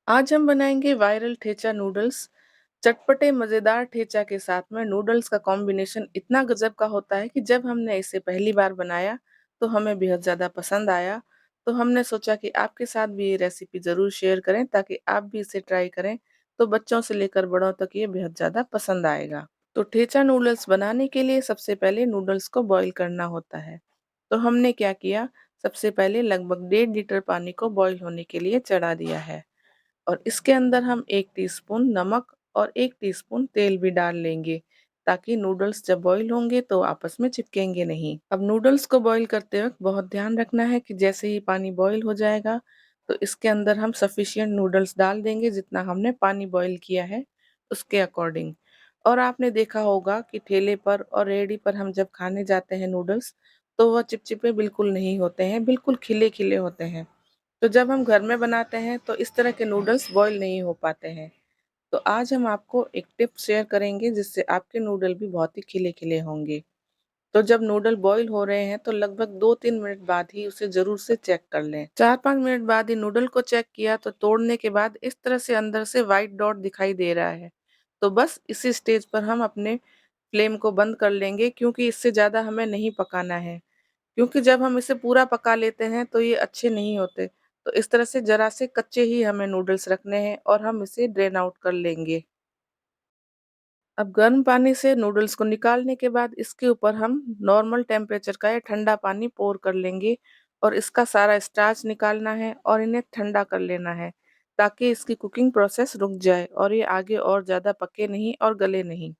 आज हम बनाएंगे वायरल ठेचा नूडल्स। चटपटे मज़ेदार ठेचा के साथ में नूडल्स का कॉम्बिनेशन इतना गजब का होता है कि जब हमने इसे पहली बार बनाया तो हमें बेहद ज़्यादा पसंद आया। तो हमने सोचा कि आपके साथ भी ये रेसिपी ज़रूर शेयर करें ताकि आप भी इसे ट्राई करें, तो बच्चों से लेकर बड़ों तक ये बेहद ज़्यादा पसंद आएगा। तो ठेचा नूडल्स बनाने के लिए सबसे पहले नूडल्स को बॉईल करना होता है। तो हमने क्या किया, सबसे पहले लगभग 1.5 लीटर पानी को बॉईल होने के लिए चढ़ा दिया है और इसके अंदर हम 1 टीस्पून नमक और 1 टीस्पून तेल भी डाल लेंगे ताकि नूडल्स जब बॉईल होंगे तो आपस में चिपकेंगे नहीं। अब नूडल्स को बॉईल करते वक्त बहुत ध्यान रखना है कि जैसे ही पानी बॉईल हो जाएगा तो इसके अंदर हम सफिशिएंट नूडल्स डाल देंगे, जितना हमने पानी बॉईल किया है उसके अकॉर्डिंग। और आपने देखा होगा कि ठेले पर और रेहड़ी पर हम जब खाने जाते हैं नूडल्स, तो वह चिपचिपे बिल्कुल नहीं होते हैं, बिल्कुल खिले खिले होते हैं। तो जब हम घर में बनाते हैं तो इस तरह के नूडल्स बॉईल नहीं हो पाते हैं। तो आज हम आपको एक टिप शेयर करेंगे जिससे आपके नूडल भी बहुत ही खिले-खिले होंगे। तो जब नूडल बॉईल हो रहे हैं तो लगभग 2-3 मिनट बाद ही उसे ज़रूर से चेक कर लें। 4-5 मिनट बाद ही नूडल को चेक किया तो तोड़ने के बाद इस तरह से अंदर से व्हाइट डॉट दिखाई दे रहा है। तो बस इसी स्टेज पर हम अपने फ्लेम को बंद कर लेंगे, क्योंकि इससे ज़्यादा हमें नहीं पकाना है। क्योंकि जब हम इसे पूरा पका लेते हैं तो ये अच्छे नहीं होते। तो इस तरह से ज़रा से कच्चे ही हमें नूडल्स रखने हैं और हम इसे ड्रेन आउट कर लेंगे। अब गर्म पानी से नूडल्स को निकालने के बाद इसके ऊपर हम नॉर्मल टेम्परेचर का या ठंडा पानी पोर कर लेंगे और इसका सारा स्टार्च निकालना है और इन्हें ठंडा कर लेना है, ताकि इसकी कुकिंग प्रोसेस रुक जाए और ये आगे और ज़्यादा पके नहीं और गले नहीं।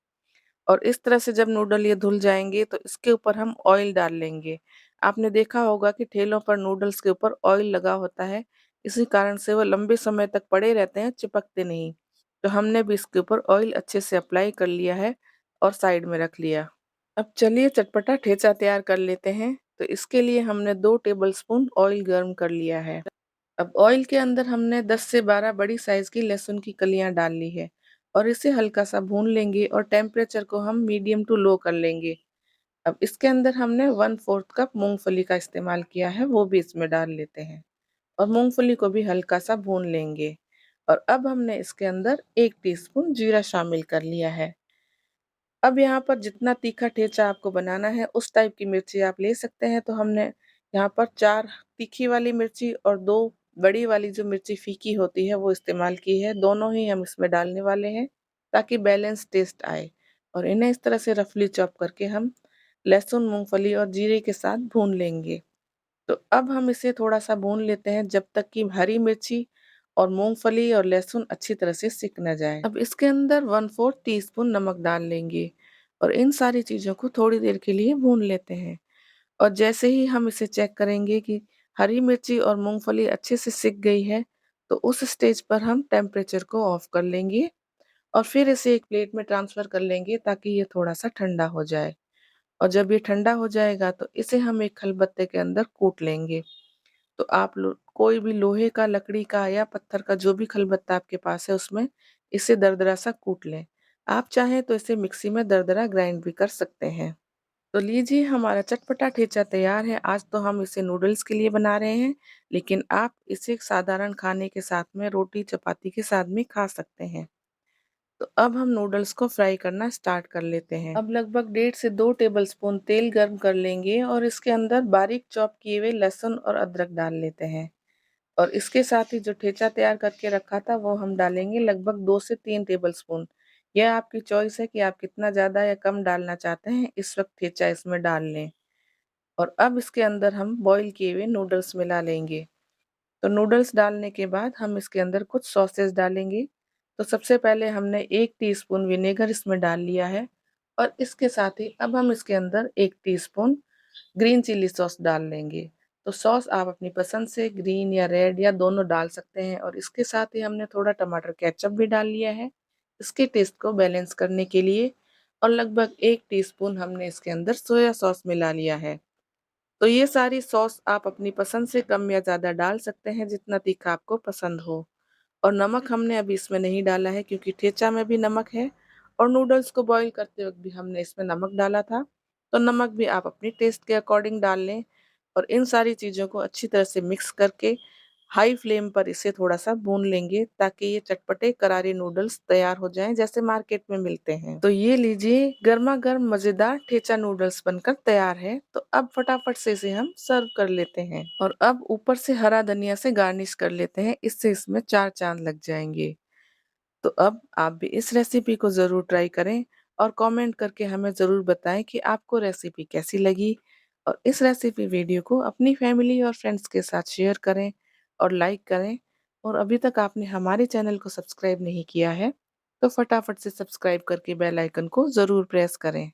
और इस तरह से जब नूडल ये धुल जाएँगे तो इसके ऊपर हम ऑयल डाल लेंगे। आपने देखा होगा कि ठेलों पर नूडल्स के ऊपर ऑयल लगा होता है, इसी कारण से वो लंबे समय तक पड़े रहते हैं, चिपकते नहीं। तो हमने भी इसके ऊपर ऑयल अच्छे से अप्लाई कर लिया है और साइड में रख लिया। अब चलिए चटपटा ठेचा तैयार कर लेते हैं। तो इसके लिए हमने 2 टेबलस्पून ऑयल गर्म कर लिया है। अब ऑयल के अंदर हमने 10 से 12 बड़ी साइज़ की लहसुन की कलियाँ डाल ली है और इसे हल्का-सा भून लेंगे और टेम्परेचर को हम मीडियम टू लो कर लेंगे। अब इसके अंदर हमने 1/4 कप मूँगफली का इस्तेमाल किया है, वो भी इसमें डाल लेते हैं और मूँगफली को भी हल्का-सा भून लेंगे। और अब हमने इसके अंदर 1 टीस्पून जीरा शामिल कर लिया है। अब यहाँ पर जितना तीखा ठेचा आपको बनाना है उस टाइप की मिर्ची आप ले सकते हैं। तो हमने यहाँ पर 4 तीखी वाली मिर्ची और 2 बड़ी वाली जो मिर्ची फीकी होती है वो इस्तेमाल की है। दोनों ही हम इसमें डालने वाले हैं ताकि बैलेंस टेस्ट आए और इन्हें इस तरह से रफली चॉप करके हम लहसुन, मूँगफली और जीरे के साथ भून लेंगे। तो अब हम इसे थोड़ा-सा भून लेते हैं जब तक कि हरी मिर्ची और मूँगफली और लहसुन अच्छी तरह से सिक ना जाए। अब इसके अंदर 1/4 टीस्पून नमक डाल लेंगे और इन सारी चीज़ों को थोड़ी देर के लिए भून लेते हैं। और जैसे ही हम इसे चेक करेंगे कि हरी मिर्ची और मूँगफली अच्छे से सिक गई है, तो उस स्टेज पर हम टेम्परेचर को ऑफ कर लेंगे और फिर इसे एक प्लेट में ट्रांसफ़र कर लेंगे ताकि ये थोड़ा-सा ठंडा हो जाए। और जब ये ठंडा हो जाएगा तो इसे हम एक खलबत्ते के अंदर कूट लेंगे। तो आप कोई भी लोहे का, लकड़ी का या पत्थर का जो भी खलबत्ता आपके पास है उसमें इसे दरदरा सा कूट लें। आप चाहें तो इसे मिक्सी में दरदरा ग्राइंड भी कर सकते हैं। तो लीजिए हमारा चटपटा ठेचा तैयार है। आज तो हम इसे नूडल्स के लिए बना रहे हैं, लेकिन आप इसे साधारण खाने के साथ में रोटी, चपाती के साथ भी खा सकते हैं। तो अब हम नूडल्स को फ्राई करना स्टार्ट कर लेते हैं। अब लगभग 1.5 से 2 टेबलस्पून तेल गर्म कर लेंगे और इसके अंदर बारीक चॉप किए हुए लहसुन और अदरक डाल लेते हैं। और इसके साथ ही जो ठेचा तैयार करके रखा था वो हम डालेंगे लगभग 2 से 3 टेबलस्पून। यह आपकी चॉइस है कि आप कितना ज़्यादा या कम डालना चाहते हैं, इस वक़्त ठेचा इसमें डाल लें। और अब इसके अंदर हम बॉयल किए हुए नूडल्स मिला लेंगे। तो नूडल्स डालने के बाद हम इसके अंदर कुछ सॉसेस डालेंगे। तो सबसे पहले हमने 1 टीस्पून विनेगर इसमें डाल लिया है और इसके साथ ही अब हम इसके अंदर 1 टीस्पून ग्रीन चिली सॉस डाल लेंगे। तो सॉस आप अपनी पसंद से ग्रीन या रेड या दोनों डाल सकते हैं और इसके साथ ही हमने थोड़ा टमाटर केचअप भी डाल लिया है, इसके टेस्ट को बैलेंस करने के लिए। और लगभग 1 टीस्पून हमने इसके अंदर सोया सॉस मिला लिया है। तो ये सारी सॉस आप अपनी पसंद से कम या ज़्यादा डाल सकते हैं, जितना तीखा आपको पसंद हो। और नमक हमने अभी इसमें नहीं डाला है क्योंकि ठेचा में भी नमक है और नूडल्स को बॉईल करते वक़्त भी हमने इसमें नमक डाला था। तो नमक भी आप अपने टेस्ट के अकॉर्डिंग डाल लें और इन सारी चीज़ों को अच्छी तरह से मिक्स करके हाई फ्लेम पर इसे थोड़ा-सा भून लेंगे ताकि ये चटपटे करारे नूडल्स तैयार हो जाएँ जैसे मार्केट में मिलते हैं। तो ये लीजिए गरमा-गरम मज़ेदार ठेचा नूडल्स बनकर तैयार है। तो अब फटाफट से इसे हम सर्व कर लेते हैं और अब ऊपर से हरा धनिया से गार्निश कर लेते हैं, इससे इसमें 4 चाँद लग जाएँगे। तो अब आप भी इस रेसिपी को ज़रूर ट्राई करें और कमेंट करके हमें ज़रूर बताएँ कि आपको रेसिपी कैसी लगी और इस रेसिपी वीडियो को अपनी फैमिली और फ्रेंड्स के साथ शेयर करें और लाइक करें और अभी तक आपने हमारे चैनल को सब्सक्राइब नहीं किया है, तो फटाफट से सब्सक्राइब करके बेल आइकन को ज़रूर प्रेस करें।